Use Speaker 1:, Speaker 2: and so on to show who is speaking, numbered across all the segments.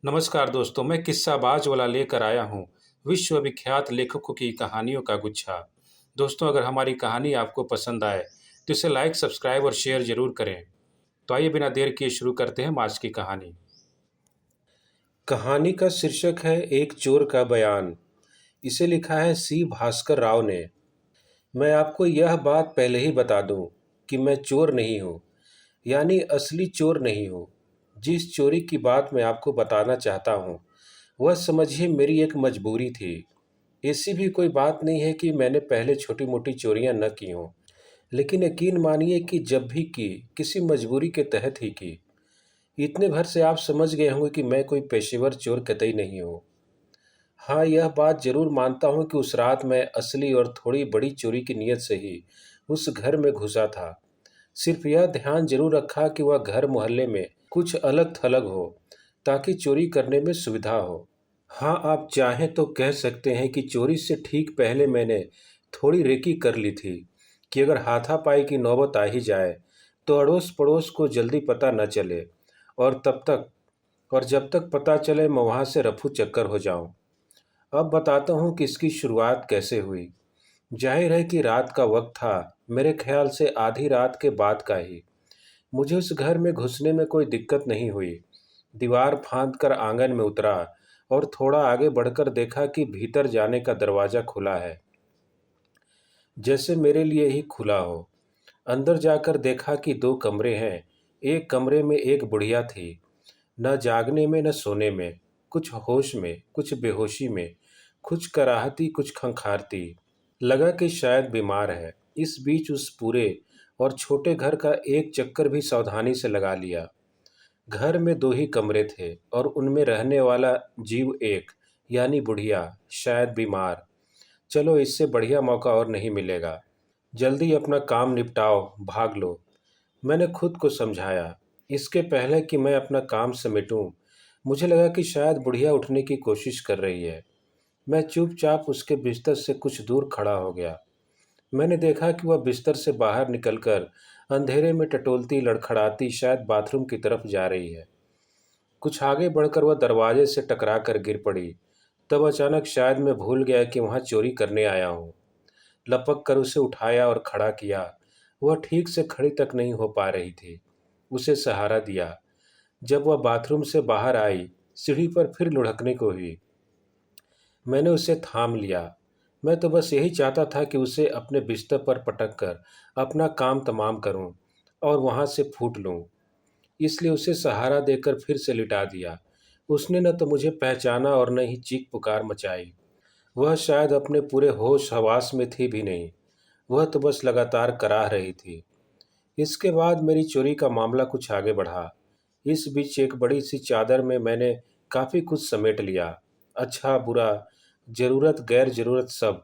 Speaker 1: नमस्कार दोस्तों, मैं किस्साबाज वाला लेकर आया हूँ विश्वविख्यात लेखकों की कहानियों का गुच्छा। दोस्तों, अगर हमारी कहानी आपको पसंद आए तो इसे लाइक, सब्सक्राइब और शेयर ज़रूर करें। तो आइए बिना देर किए शुरू करते हैं हम आज की कहानी।
Speaker 2: कहानी का शीर्षक है एक चोर का बयान। इसे लिखा है सी भास्कर राव ने। मैं आपको यह बात पहले ही बता दूं कि मैं चोर नहीं हूं, यानी असली चोर नहीं हूं। जिस चोरी की बात मैं आपको बताना चाहता हूं, वह समझिए मेरी एक मजबूरी थी। ऐसी भी कोई बात नहीं है कि मैंने पहले छोटी मोटी चोरियां न की हों, लेकिन यकीन मानिए कि जब भी की, किसी मजबूरी के तहत ही की। इतने भर से आप समझ गए होंगे कि मैं कोई पेशेवर चोर कतई नहीं हूँ। हाँ, यह बात ज़रूर मानता हूँ कि उस रात मैं असली और थोड़ी बड़ी चोरी की नीयत से ही उस घर में घुसा था। सिर्फ यह ध्यान जरूर रखा कि वह घर मोहल्ले में कुछ अलग थलग हो, ताकि चोरी करने में सुविधा हो। हाँ, आप चाहें तो कह सकते हैं कि चोरी से ठीक पहले मैंने थोड़ी रेकी कर ली थी कि अगर हाथापाई की नौबत आ ही जाए तो अड़ोस पड़ोस को जल्दी पता न चले, और जब तक पता चले मैं वहाँ से रफू चक्कर हो जाऊँ। अब बताता हूँ कि इसकी शुरुआत कैसे हुई। जाहिर है कि रात का वक्त था, मेरे ख्याल से आधी रात के बाद का ही। मुझे उस घर में घुसने में कोई दिक्कत नहीं हुई। दीवार फांद कर आंगन में उतरा और थोड़ा आगे बढ़कर देखा कि भीतर जाने का दरवाज़ा खुला है, जैसे मेरे लिए ही खुला हो। अंदर जाकर देखा कि दो कमरे हैं। एक कमरे में एक बुढ़िया थी, न जागने में न सोने में, कुछ होश में कुछ बेहोशी में, कुछ कराहती कुछ खंखारती। लगा कि शायद बीमार है। इस बीच उस पूरे और छोटे घर का एक चक्कर भी सावधानी से लगा लिया। घर में दो ही कमरे थे और उनमें रहने वाला जीव एक, यानी बुढ़िया, शायद बीमार। चलो, इससे बढ़िया मौका और नहीं मिलेगा। जल्दी अपना काम निपटाओ, भाग लो, मैंने खुद को समझाया। इसके पहले कि मैं अपना काम समेटूं, मुझे लगा कि शायद बुढ़िया उठने की कोशिश कर रही है। मैं चुपचाप उसके बिस्तर से कुछ दूर खड़ा हो गया। मैंने देखा कि वह बिस्तर से बाहर निकलकर अंधेरे में टटोलती लड़खड़ाती शायद बाथरूम की तरफ जा रही है। कुछ आगे बढ़कर वह दरवाजे से टकरा कर गिर पड़ी। तब अचानक शायद मैं भूल गया कि वहाँ चोरी करने आया हूँ। लपक कर उसे उठाया और खड़ा किया। वह ठीक से खड़ी तक नहीं हो पा रही थी। उसे सहारा दिया। जब वह बाथरूम से बाहर आई, सीढ़ी पर फिर लुढ़कने को हुई। मैंने उसे थाम लिया। मैं तो बस यही चाहता था कि उसे अपने बिस्तर पर पटक कर अपना काम तमाम करूं और वहां से फूट लूं। इसलिए उसे सहारा देकर फिर से लिटा दिया। उसने न तो मुझे पहचाना और न ही चीख पुकार मचाई। वह शायद अपने पूरे होश हवास में थी भी नहीं। वह तो बस लगातार कराह रही थी। इसके बाद मेरी चोरी का मामला कुछ आगे बढ़ा। इस बीच एक बड़ी सी चादर में मैंने काफ़ी कुछ समेट लिया। अच्छा बुरा, ज़रूरत गैर ज़रूरत सब।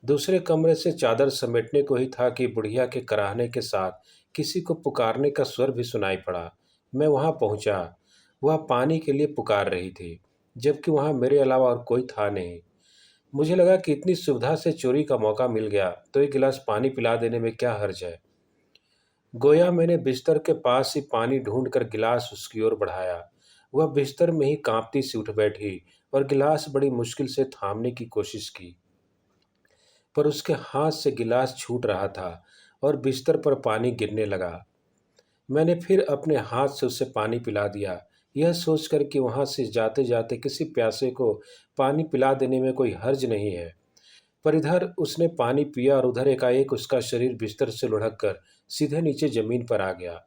Speaker 2: दूसरे कमरे से चादर समेटने को ही था कि बुढ़िया के कराहने के साथ किसी को पुकारने का स्वर भी सुनाई पड़ा। मैं वहां पहुंचा। वह पानी के लिए पुकार रही थी, जबकि वहां मेरे अलावा और कोई था नहीं। मुझे लगा कि इतनी सुविधा से चोरी का मौका मिल गया तो एक गिलास पानी पिला देने में क्या हर्ज है। गोया मैंने बिस्तर के पास ही पानी ढूंढकर गिलास उसकी ओर बढ़ाया। वह बिस्तर में ही कांपती सी उठ बैठी और गिलास बड़ी मुश्किल से थामने की कोशिश की, पर उसके हाथ से गिलास छूट रहा था और बिस्तर पर पानी गिरने लगा। मैंने फिर अपने हाथ से उसे पानी पिला दिया, यह सोचकर कि वहां से जाते जाते किसी प्यासे को पानी पिला देने में कोई हर्ज नहीं है। पर इधर उसने पानी पिया और उधर एकाएक उसका शरीर बिस्तर से लुढ़क कर सीधे नीचे जमीन पर आ गया।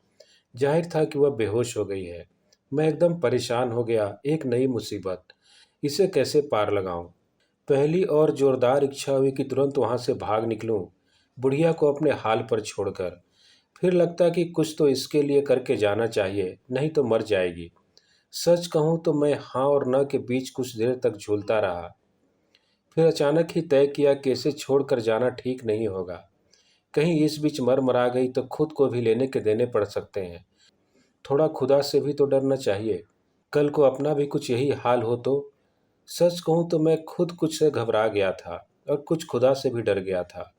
Speaker 2: जाहिर था कि वह बेहोश हो गई है। मैं एकदम परेशान हो गया। एक नई मुसीबत, इसे कैसे पार लगाऊं। पहली और जोरदार इच्छा हुई कि तुरंत वहां से भाग निकलूं, बुढ़िया को अपने हाल पर छोड़कर। फिर लगता कि कुछ तो इसके लिए करके जाना चाहिए, नहीं तो मर जाएगी। सच कहूं तो मैं हाँ और न के बीच कुछ देर तक झूलता रहा। फिर अचानक ही तय किया कि इसे छोड़कर जाना ठीक नहीं होगा। कहीं इस बीच मर मरा गई तो खुद को भी लेने के देने पड़ सकते हैं। थोड़ा खुदा से भी तो डरना चाहिए, कल को अपना भी कुछ यही हाल हो तो। सच कहूं तो मैं खुद कुछ से घबरा गया था और कुछ खुदा से भी डर गया था।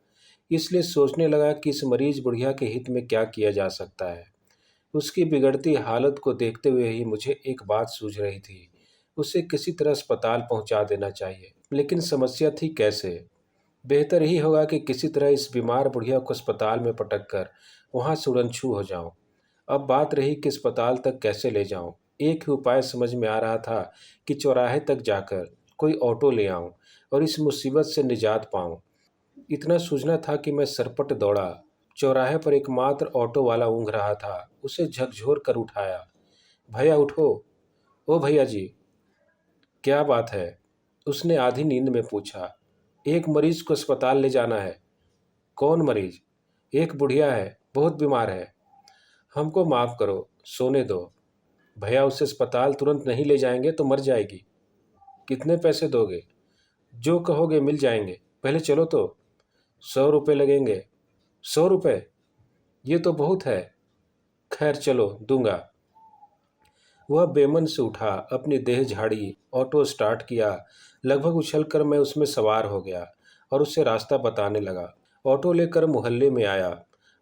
Speaker 2: इसलिए सोचने लगा कि इस मरीज बुढ़िया के हित में क्या किया जा सकता है। उसकी बिगड़ती हालत को देखते हुए ही मुझे एक बात सूझ रही थी। उसे किसी तरह अस्पताल पहुंचा देना चाहिए, लेकिन समस्या थी कैसे। बेहतर ही होगा कि किसी तरह इस बीमार बुढ़िया को अस्पताल में पटक कर वहां से उड़नछू हो जाऊं। अब बात रही कि अस्पताल तक कैसे ले जाऊं। एक ही उपाय समझ में आ रहा था कि चौराहे तक जाकर कोई ऑटो ले आऊं और इस मुसीबत से निजात पाऊं। इतना सूझना था कि मैं सरपट दौड़ा। चौराहे पर एकमात्र ऑटो वाला ऊँघ रहा था। उसे झकझोर कर उठाया। भैया उठो। ओ भैया जी, क्या बात है? उसने आधी नींद में पूछा। एक मरीज को अस्पताल ले जाना है। कौन मरीज? एक बुढ़िया है, बहुत बीमार है। हमको माफ़ करो, सोने दो। भैया उसे अस्पताल तुरंत नहीं ले जाएंगे तो मर जाएगी। कितने पैसे दोगे? जो कहोगे मिल जाएंगे, पहले चलो तो। 100 रुपये लगेंगे। 100 रुपये? ये तो बहुत है। खैर चलो, दूंगा। वह बेमन से उठा, अपनी देह झाड़ी, ऑटो स्टार्ट किया। लगभग उछलकर मैं उसमें सवार हो गया और उसे रास्ता बताने लगा। ऑटो लेकर मोहल्ले में आया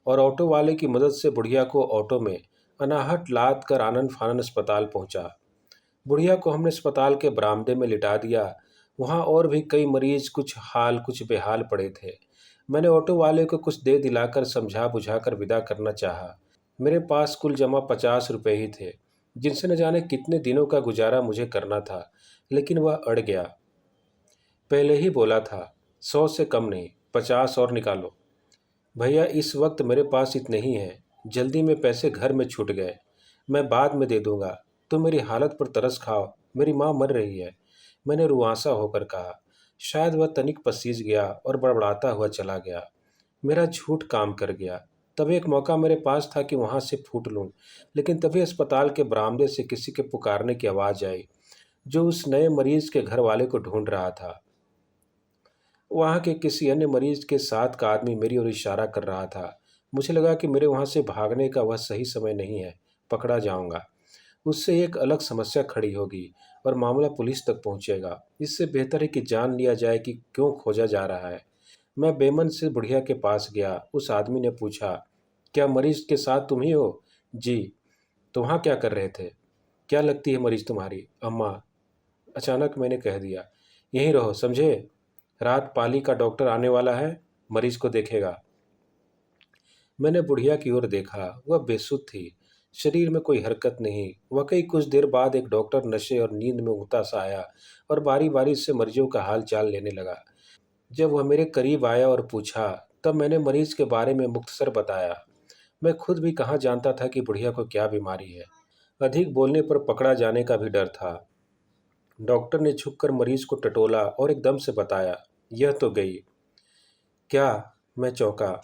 Speaker 2: और ऑटो वाले की मदद से बुढ़िया को ऑटो में अनाहट लाद कर आनन फानन अस्पताल पहुंचा। बुढ़िया को हमने अस्पताल के बरामदे में लिटा दिया। वहां और भी कई मरीज कुछ हाल कुछ बेहाल पड़े थे। मैंने ऑटो वाले को कुछ दे दिलाकर समझा बुझाकर विदा करना चाहा। मेरे पास कुल जमा 50 रुपये ही थे, जिनसे न जाने कितने दिनों का गुजारा मुझे करना था, लेकिन वह अड़ गया। पहले ही बोला था, 100 से कम नहीं, 50 और निकालो। भैया इस वक्त मेरे पास इतने ही हैं, जल्दी में पैसे घर में छूट गए, मैं बाद में दे दूंगा। तुम मेरी हालत पर तरस खाओ, मेरी माँ मर रही है। मैंने रुआंसा होकर कहा। शायद वह तनिक पसीज गया और बड़बड़ाता हुआ चला गया। मेरा झूठ काम कर गया। तब एक मौका मेरे पास था कि वहां से फूट लूं, लेकिन तभी अस्पताल के बरामदे से किसी के पुकारने की आवाज़ आई, जो उस नए मरीज के घर वाले को ढूंढ रहा था। वहाँ के किसी अन्य मरीज के साथ का आदमी मेरी ओर इशारा कर रहा था। मुझे लगा कि मेरे वहाँ से भागने का वह सही समय नहीं है, पकड़ा जाऊंगा। उससे एक अलग समस्या खड़ी होगी और मामला पुलिस तक पहुंचेगा। इससे बेहतर है कि जान लिया जाए कि क्यों खोजा जा रहा है। मैं बेमन से बुढ़िया के पास गया। उस आदमी ने पूछा, क्या मरीज के साथ तुम ही हो? जी। तो वहाँ क्या कर रहे थे? क्या लगती है मरीज तुम्हारी? अम्मा। अचानक मैंने कह दिया। यहीं रहो, समझे? रात पाली का डॉक्टर आने वाला है, मरीज को देखेगा। मैंने बुढ़िया की ओर देखा। वह बेसुध थी, शरीर में कोई हरकत नहीं। वाकई कुछ देर बाद एक डॉक्टर नशे और नींद में ऊँघता सा आया और बारी बारी से मरीजों का हाल चाल लेने लगा। जब वह मेरे करीब आया और पूछा, तब मैंने मरीज के बारे में मुख्तसर बताया। मैं खुद भी कहाँ जानता था कि बुढ़िया को क्या बीमारी है। अधिक बोलने पर पकड़ा जाने का भी डर था। डॉक्टर ने झुककर मरीज को टटोला और एकदम से बताया, यह तो गई। क्या? मैं चौंका।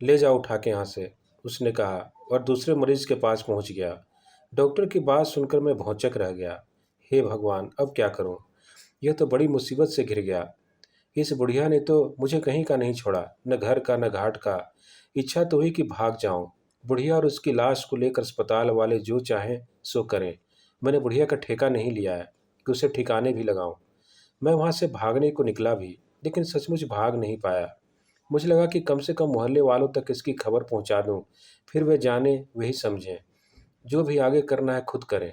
Speaker 2: ले जाओ उठा के यहाँ से, उसने कहा और दूसरे मरीज के पास पहुँच गया। डॉक्टर की बात सुनकर मैं भौंचक रह गया। हे भगवान, अब क्या करूं? यह तो बड़ी मुसीबत से घिर गया। इस बुढ़िया ने तो मुझे कहीं का नहीं छोड़ा, न घर का न घाट का। इच्छा तो हुई कि भाग जाऊं। बुढ़िया और उसकी लाश को लेकर अस्पताल वाले जो चाहें सो करें। मैंने बुढ़िया का ठेका नहीं लिया है कि उसे ठिकाने भी लगाऊं। मैं वहां से भागने को निकला भी, लेकिन सचमुच भाग नहीं पाया। मुझे लगा कि कम से कम मोहल्ले वालों तक इसकी खबर पहुंचा दूं, फिर वे जाने वही समझें। जो भी आगे करना है खुद करें।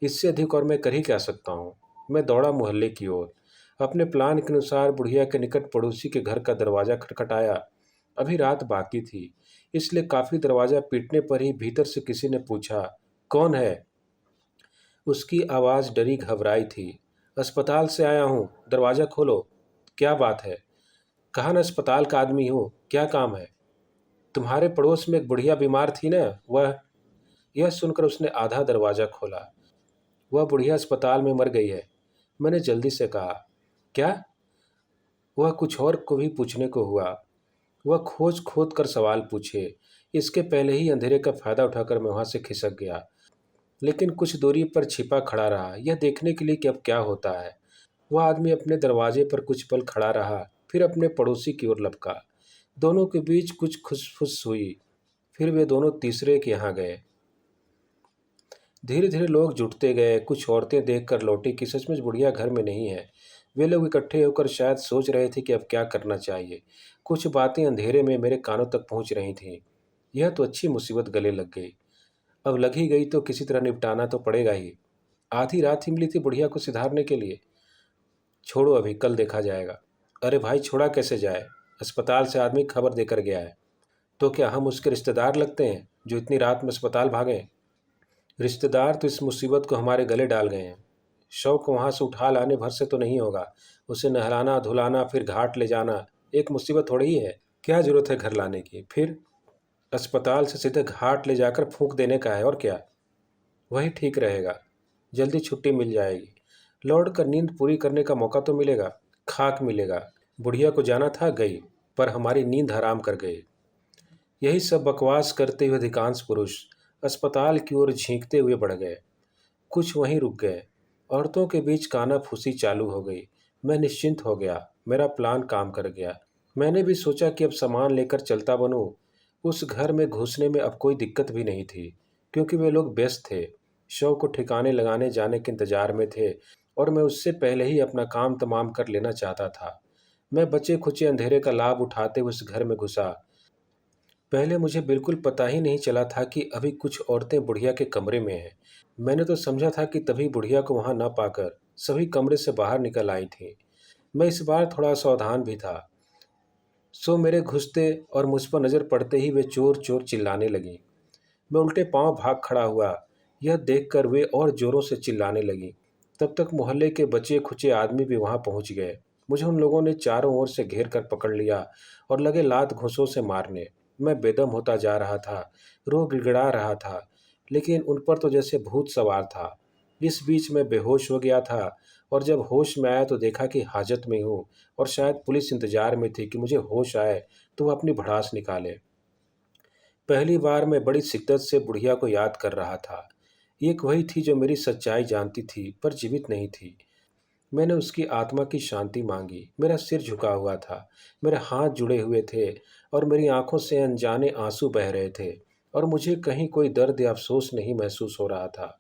Speaker 2: इससे अधिक और मैं कर ही क्या सकता हूँ। मैं दौड़ा मोहल्ले की ओर। अपने प्लान के अनुसार बुढ़िया के निकट पड़ोसी के घर का दरवाज़ा खटखटाया। अभी रात बाकी थी, इसलिए काफ़ी दरवाज़ा पीटने पर ही भीतर से किसी ने पूछा, कौन है? उसकी आवाज़ डरी घबराई थी। अस्पताल से आया हूँ, दरवाज़ा खोलो। क्या बात है? कहा न अस्पताल का आदमी हूँ, क्या काम है? तुम्हारे पड़ोस में एक बुढ़िया बीमार थी ना, वह। यह सुनकर उसने आधा दरवाज़ा खोला। वह बुढ़िया अस्पताल में मर गई है, मैंने जल्दी से कहा। क्या? वह कुछ और को भी पूछने को हुआ। वह खोज खोद कर सवाल पूछे। इसके पहले ही अंधेरे का फायदा उठाकर मैं वहां से खिसक गया, लेकिन कुछ दूरी पर छिपा खड़ा रहा, यह देखने के लिए कि अब क्या होता है। वह आदमी अपने दरवाजे पर कुछ पल खड़ा रहा, फिर अपने पड़ोसी की ओर लपका। दोनों के बीच कुछ खुसफुस हुई। फिर वे दोनों तीसरे के यहाँ गए। धीरे धीरे लोग जुटते गए। कुछ औरतें देखकर लौटी कि सचमुच बुढ़िया घर में नहीं है। वे लोग इकट्ठे होकर शायद सोच रहे थे कि अब क्या करना चाहिए। कुछ बातें अंधेरे में मेरे कानों तक पहुंच रही थीं। यह तो अच्छी मुसीबत गले लग गई। अब लग ही गई तो किसी तरह निपटाना तो पड़ेगा ही। आधी रात ही मिली थी बुढ़िया को सिधारने के लिए। छोड़ो अभी, कल देखा जाएगा। अरे भाई, छोड़ा कैसे जाए? अस्पताल से आदमी खबर देकर गया है। तो क्या हम उसके रिश्तेदार लगते हैं जो इतनी रात में अस्पताल भागें? रिश्तेदार तो इस मुसीबत को हमारे गले डाल गए हैं। शव को वहां से उठा लाने भर से तो नहीं होगा। उसे नहलाना धुलाना फिर घाट ले जाना एक मुसीबत थोड़ी ही है। क्या जरूरत है घर लाने की? फिर अस्पताल से सीधे घाट ले जाकर फूंक देने का है, और क्या। वही ठीक रहेगा। जल्दी छुट्टी मिल जाएगी। लौट कर नींद पूरी करने का मौका तो मिलेगा। खाक मिलेगा। बुढ़िया को जाना था, गई, पर हमारी नींद हराम कर गई। यही सब बकवास करते हुए अधिकांश पुरुष अस्पताल की ओर झींकते हुए बढ़ गए। कुछ वहीं रुक गए। औरतों के बीच कानाफूसी चालू हो गई। मैं निश्चिंत हो गया। मेरा प्लान काम कर गया। मैंने भी सोचा कि अब सामान लेकर चलता बनूं। उस घर में घुसने में अब कोई दिक्कत भी नहीं थी, क्योंकि वे लोग व्यस्त थे, शव को ठिकाने लगाने जाने के इंतजार में थे, और मैं उससे पहले ही अपना काम तमाम कर लेना चाहता था। मैं बचे खुचे अंधेरे का लाभ उठाते हुए उस घर में घुसा। पहले मुझे बिल्कुल पता ही नहीं चला था कि अभी कुछ औरतें बुढ़िया के कमरे में हैं। मैंने तो समझा था कि तभी बुढ़िया को वहां न पाकर सभी कमरे से बाहर निकल आई थीं। मैं इस बार थोड़ा सावधान भी था। सो मेरे घुसते और मुझ पर नजर पड़ते ही वे चोर चोर चिल्लाने लगी। मैं उल्टे पांव भाग खड़ा हुआ। यह देखकर वे और जोरों से चिल्लाने लगी। तब तक मोहल्ले के बचे खुचे आदमी भी वहां पहुंच गए। मुझे उन लोगों ने चारों ओर से घेर कर पकड़ लिया और लगे लात घूंसों से मारने। मैं बेदम होता जा रहा था, रो गिड़गिड़ा रहा था, लेकिन उन पर तो जैसे भूत सवार था। इस बीच मैं बेहोश हो गया था, और जब होश में आया तो देखा कि हाजत में हूँ, और शायद पुलिस इंतजार में थी कि मुझे होश आए तो वह अपनी भड़ास निकाले। पहली बार मैं बड़ी शिद्दत से बुढ़िया को याद कर रहा था। एक वही थी जो मेरी सच्चाई जानती थी पर जीवित नहीं थी। मैंने उसकी आत्मा की शांति मांगी। मेरा सिर झुका हुआ था, मेरे हाथ जुड़े हुए थे, और मेरी आंखों से अनजाने आंसू बह रहे थे, और मुझे कहीं कोई दर्द या अफसोस नहीं महसूस हो रहा था।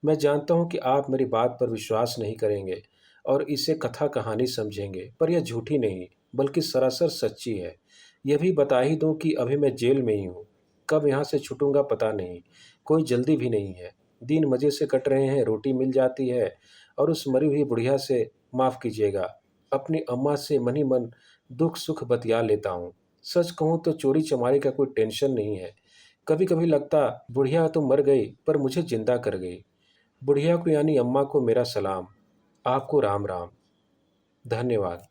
Speaker 2: मैं जानता हूँ कि आप मेरी बात पर विश्वास नहीं करेंगे और इसे कथा कहानी समझेंगे, पर यह झूठी नहीं बल्कि सरासर सच्ची है। यह भी बता ही दूँ कि अभी मैं जेल में ही हूँ। कब यहाँ से छूटूंगा पता नहीं। कोई जल्दी भी नहीं है। दिन मज़े से कट रहे हैं, रोटी मिल जाती है, और उस मरी हुई बुढ़िया से, माफ़ कीजिएगा, अपनी अम्मा से मनी मन दुख सुख बतिया लेता हूँ। सच कहूँ तो चोरी चमारी का कोई टेंशन नहीं है। कभी कभी लगता बुढ़िया तो मर गई पर मुझे जिंदा कर गई। बुढ़िया को यानी अम्मा को मेरा सलाम। आपको राम राम। धन्यवाद।